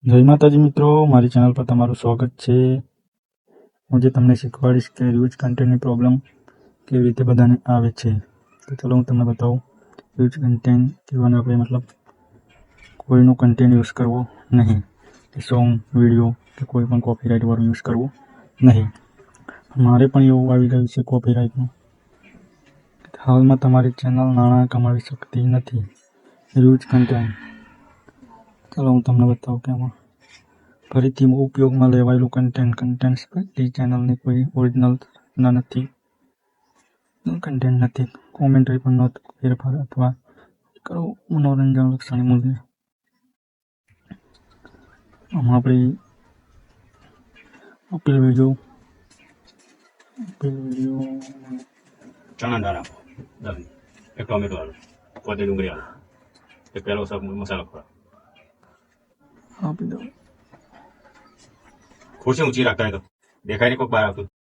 જય માતાજી મિત્રો, મારી ચેનલ પર તમારું સ્વાગત છે। હું જે તમને શીખવાડીશ કે યુઝ કન્ટેન્ટની પ્રોબ્લેમ કેવી રીતે બધાને આવે છે। તો ચલો હું તમને બતાવું। યુઝ કન્ટેન્ટ કહેવાનો આપણે મતલબ કોઈનું કન્ટેન્ટ યુઝ કરવો નહીં, કે સોંગ વિડીયો કે કોઈ પણ કોપીરાઇટ વાળું યુઝ કરવું નહીં। મારે પણ એવું આવી ગયું છે કોપીરાઇટનું। હાલમાં તમારી ચેનલ નાણાં કમાવી શકતી નથી યુઝ કન્ટેન્ટ। ચલો હું તમને બતાવું કે આમાં ફરીથી ઉપયોગમાં લેવાયેલું કન્ટેન્ટ બધી ચેનલની કોઈ ઓરિજિનલ નથી, કન્ટેન્ટ નથી, કોમેન્ટ્રી પણ નહોતું, ફેરફાર અથવા કરો મનોરંજન લક્ષણી મૂલ્ય। આમાં આપણી આપેલ વિડીયો ચણા દાળ આપો 10, એક ટોમેટો આલો, પોતે ડુંગળી આલો, એક પેલો મસાલો ખોરો, આપી દઉં। ખુરશી ઊંચી રાખતા હોય તો દેખાય ને કોઈક બહાર આવતું।